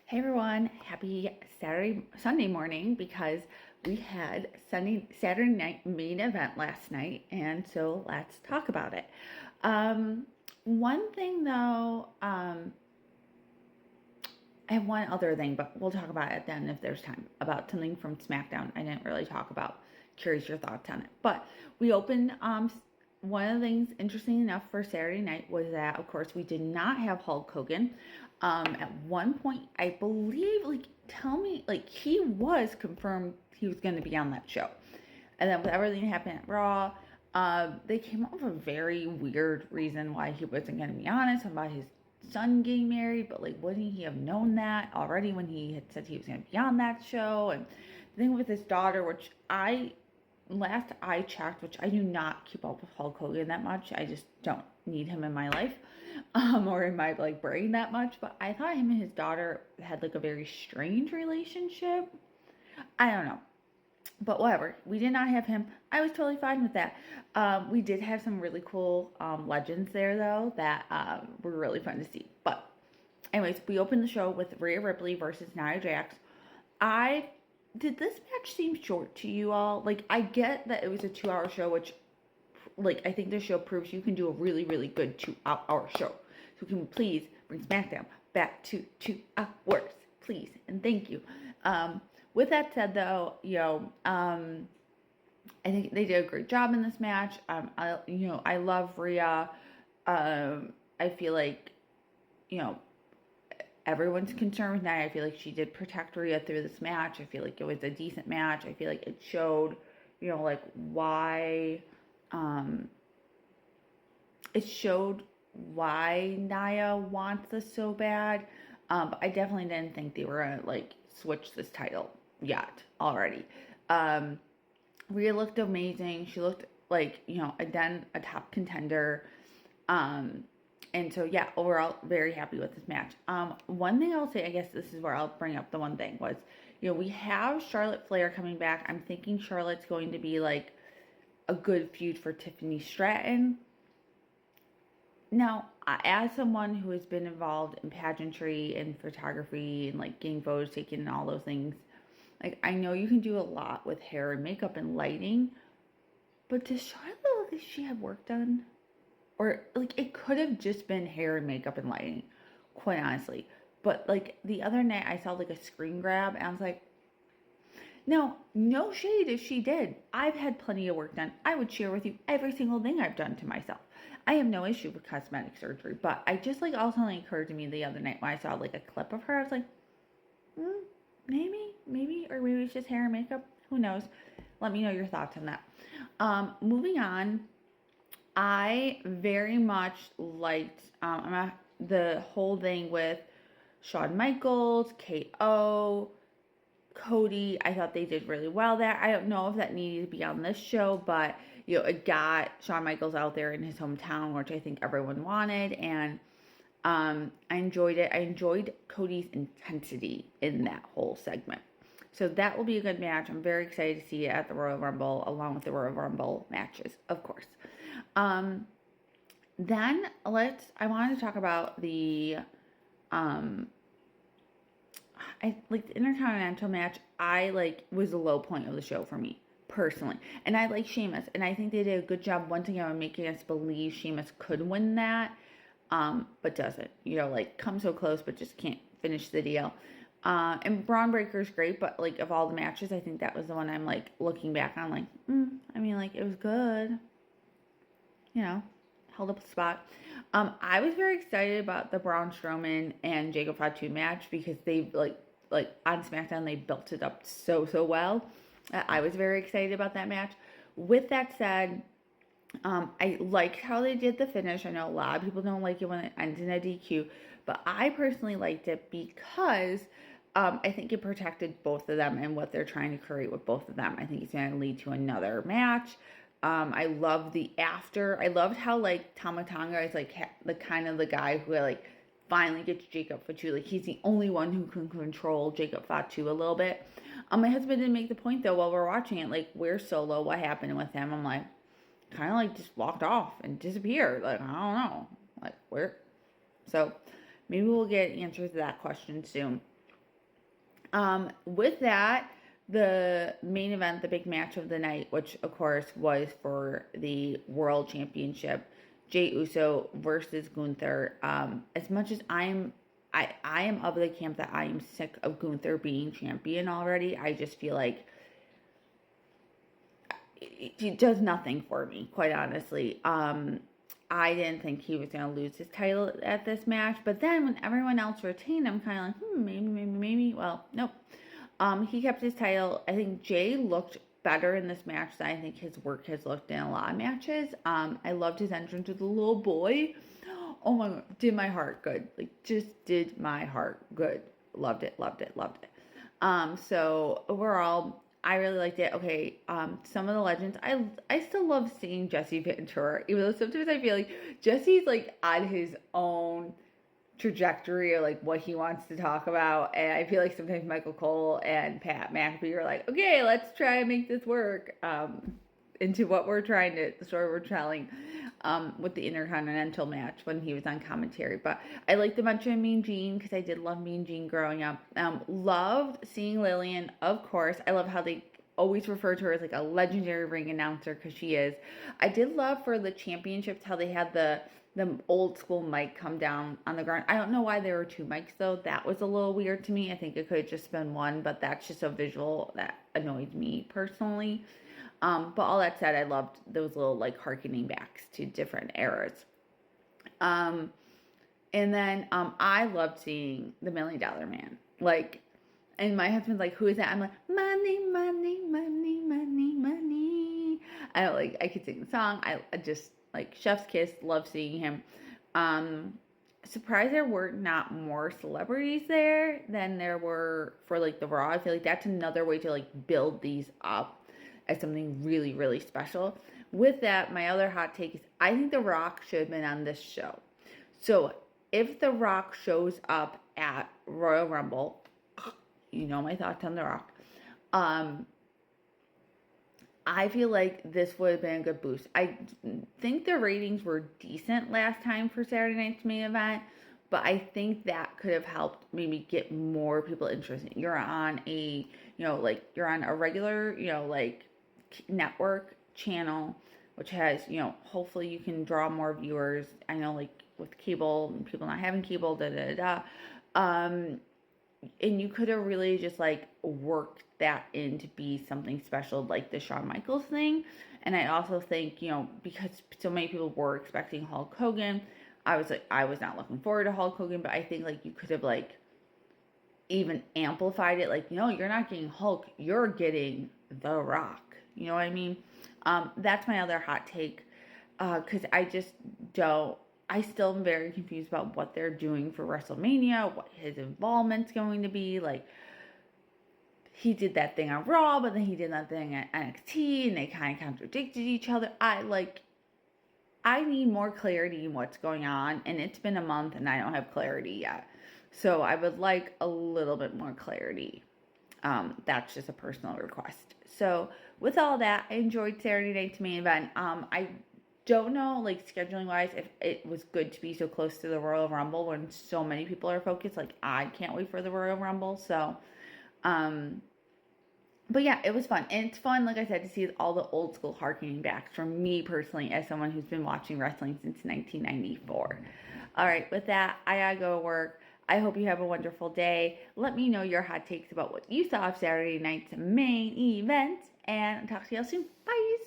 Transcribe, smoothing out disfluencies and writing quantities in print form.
Hey everyone, happy Sunday morning because we had Saturday night main event last night, and so let's talk about it. One thing though, I have one other thing, but we'll talk about it then if there's time, about something from SmackDown I didn't really talk about. Curious your thoughts on it. But we opened, one of the things interesting enough for Saturday night was that, of course, we did not have Hulk Hogan. At one point, I believe, tell me, he was confirmed he was going to be on that show. And then with everything that happened at Raw, they came up with a very weird reason why he wasn't going to be honest about his son getting married, but wouldn't he have known that already when he had said he was going to be on that show? And the thing with his daughter, which last I checked, which I do not keep up with Hulk Hogan that much, I just don't need him in my life, or in my brain that much, but I thought him and his daughter had a very strange relationship. I don't know. But whatever, we did not have him. I was totally fine with that. We did have some really cool legends there, though, that were really fun to see. But, anyways, we opened the show with Rhea Ripley versus Nia Jax. Did this match seem short to you all? I get that it was a 2-hour show, which, I think this show proves you can do a really, really good 2-hour show. So can we please bring SmackDown back to 2 hours, please, and thank you. With that said, though, I think they did a great job in this match. I love Rhea. I feel like, everyone's concerned with Nia. I feel like she did protect Rhea through this match. I feel like it was a decent match. I feel like it showed, why, it showed why Nia wants this so bad. But I definitely didn't think they were gonna switch this title yet already. Rhea looked amazing. She looked again, a top contender. And so, yeah, overall, very happy with this match. One thing I'll say, I guess this is where I'll bring up the one thing was, we have Charlotte Flair coming back. I'm thinking Charlotte's going to be a good feud for Tiffany Stratton. Now, as someone who has been involved in pageantry and photography and getting photos taken and all those things, I know you can do a lot with hair and makeup and lighting, but does Charlotte look like she had work done? Or it could have just been hair and makeup and lighting, quite honestly. But the other night I saw a screen grab and I was like, no shade if she did. I've had plenty of work done. I would share with you every single thing I've done to myself. I have no issue with cosmetic surgery, but I just also occurred to me the other night when I saw a clip of her. I was like, maybe, or maybe it's just hair and makeup. Who knows? Let me know your thoughts on that. Moving on, I very much liked the whole thing with Shawn Michaels, KO, Cody. I thought they did really well there. I don't know if that needed to be on this show, but it got Shawn Michaels out there in his hometown, which I think everyone wanted, and I enjoyed it. I enjoyed Cody's intensity in that whole segment. So that will be a good match. I'm very excited to see it at the Royal Rumble, along with the Royal Rumble matches, of course. Then I wanted to talk about the the Intercontinental match. Was the low point of the show for me personally, and I like Sheamus, and I think they did a good job once again of making us believe Sheamus could win that, but doesn't. Come so close, but just can't finish the deal. And Braun Breaker's great, but of all the matches, I think that was the one I'm looking back on it was good. Held up a spot. I was very excited about the Braun Strowman and Jacob Fatu match because they on SmackDown they built it up so well. I was very excited about that match. With that said, I liked how they did the finish. I know a lot of people don't like it when it ends in a DQ, but I personally liked it because I think it protected both of them and what they're trying to create with both of them. I think it's going to lead to another match. I love the after. I loved how Tama Tonga is the kind of the guy who finally gets Jacob Fatu. He's the only one who can control Jacob Fatu a little bit. My husband didn't make the point though while we're watching it. Where's Solo? What happened with him? I'm kind of just walked off and disappeared. I don't know. Where? So maybe we'll get answers to that question soon. With that, the main event, the big match of the night, which of course was for the World Championship, Jey Uso versus Gunther. As much as I am of the camp that I am sick of Gunther being champion already. I just feel like he does nothing for me, quite honestly. I didn't think he was going to lose his title at this match, but then when everyone else retained, I'm kind of like, maybe. Well, nope. He kept his title. I think Jay looked better in this match than I think his work has looked in a lot of matches. I loved his entrance with the little boy. Oh my god, did my heart good. Like, just did my heart good. Loved it. So overall, I really liked it. Okay, some of the legends, I still love seeing Jesse Ventura, even though sometimes I feel like Jesse's like on his own trajectory or like what he wants to talk about, and I feel like sometimes Michael Cole and Pat McAfee are like, okay, let's try and make this work into what we're trying to, the story we're telling with the Intercontinental match when he was on commentary. But I liked the mention of Mean Gene because I did love Mean Gene growing up. Loved seeing Lillian, of course. I love how they always refer to her as like a legendary ring announcer because she is. I did love for the championships how they had the old school mic come down on the ground. I don't know why there were two mics though. That was a little weird to me. I think it could have just been one, but that's just a visual that annoyed me personally. But all that said, I loved those little like harkening backs to different eras. And then I loved seeing the $1 Million Man. Like, and my husband's like, who is that? I'm like, money, money, money, money, money. I don't like, I could sing the song. I just like Chef's Kiss, love seeing him. Surprised there were not more celebrities there than there were for like the Raw. I feel like that's another way to like build these up as something really, really special. With that, my other hot take is I think The Rock should have been on this show. So if The Rock shows up at Royal Rumble, you know my thoughts on The Rock. I feel like this would have been a good boost. I think the ratings were decent last time for Saturday night's main event, but I think that could have helped maybe get more people interested. You're on a, like you're on a regular, like network channel, which has, hopefully you can draw more viewers. I know like with cable and people not having cable, and you could have really just like worked that in to be something special like the Shawn Michaels thing. And I also think, because so many people were expecting Hulk Hogan, I was not looking forward to Hulk Hogan, but I think like you could have like even amplified it. Like, you're not getting Hulk, you're getting The Rock. You know what I mean? That's my other hot take. Because I still am very confused about what they're doing for WrestleMania, what his involvement's going to be. Like, he did that thing on Raw, but then he did that thing at NXT, and they kind of contradicted each other. I need more clarity in what's going on, and it's been a month, and I don't have clarity yet. So I would like a little bit more clarity. That's just a personal request. So with all that, I enjoyed Saturday night's main event. I don't know, like scheduling wise, if it was good to be so close to the Royal Rumble when so many people are focused. Like, I can't wait for the Royal Rumble. So, but yeah, it was fun. And it's fun, like I said, to see all the old school harkening backs from me personally as someone who's been watching wrestling since 1994. All right, with that, I gotta go to work. I hope you have a wonderful day. Let me know your hot takes about what you saw of Saturday night's main event. And I'll talk to y'all soon. Bye.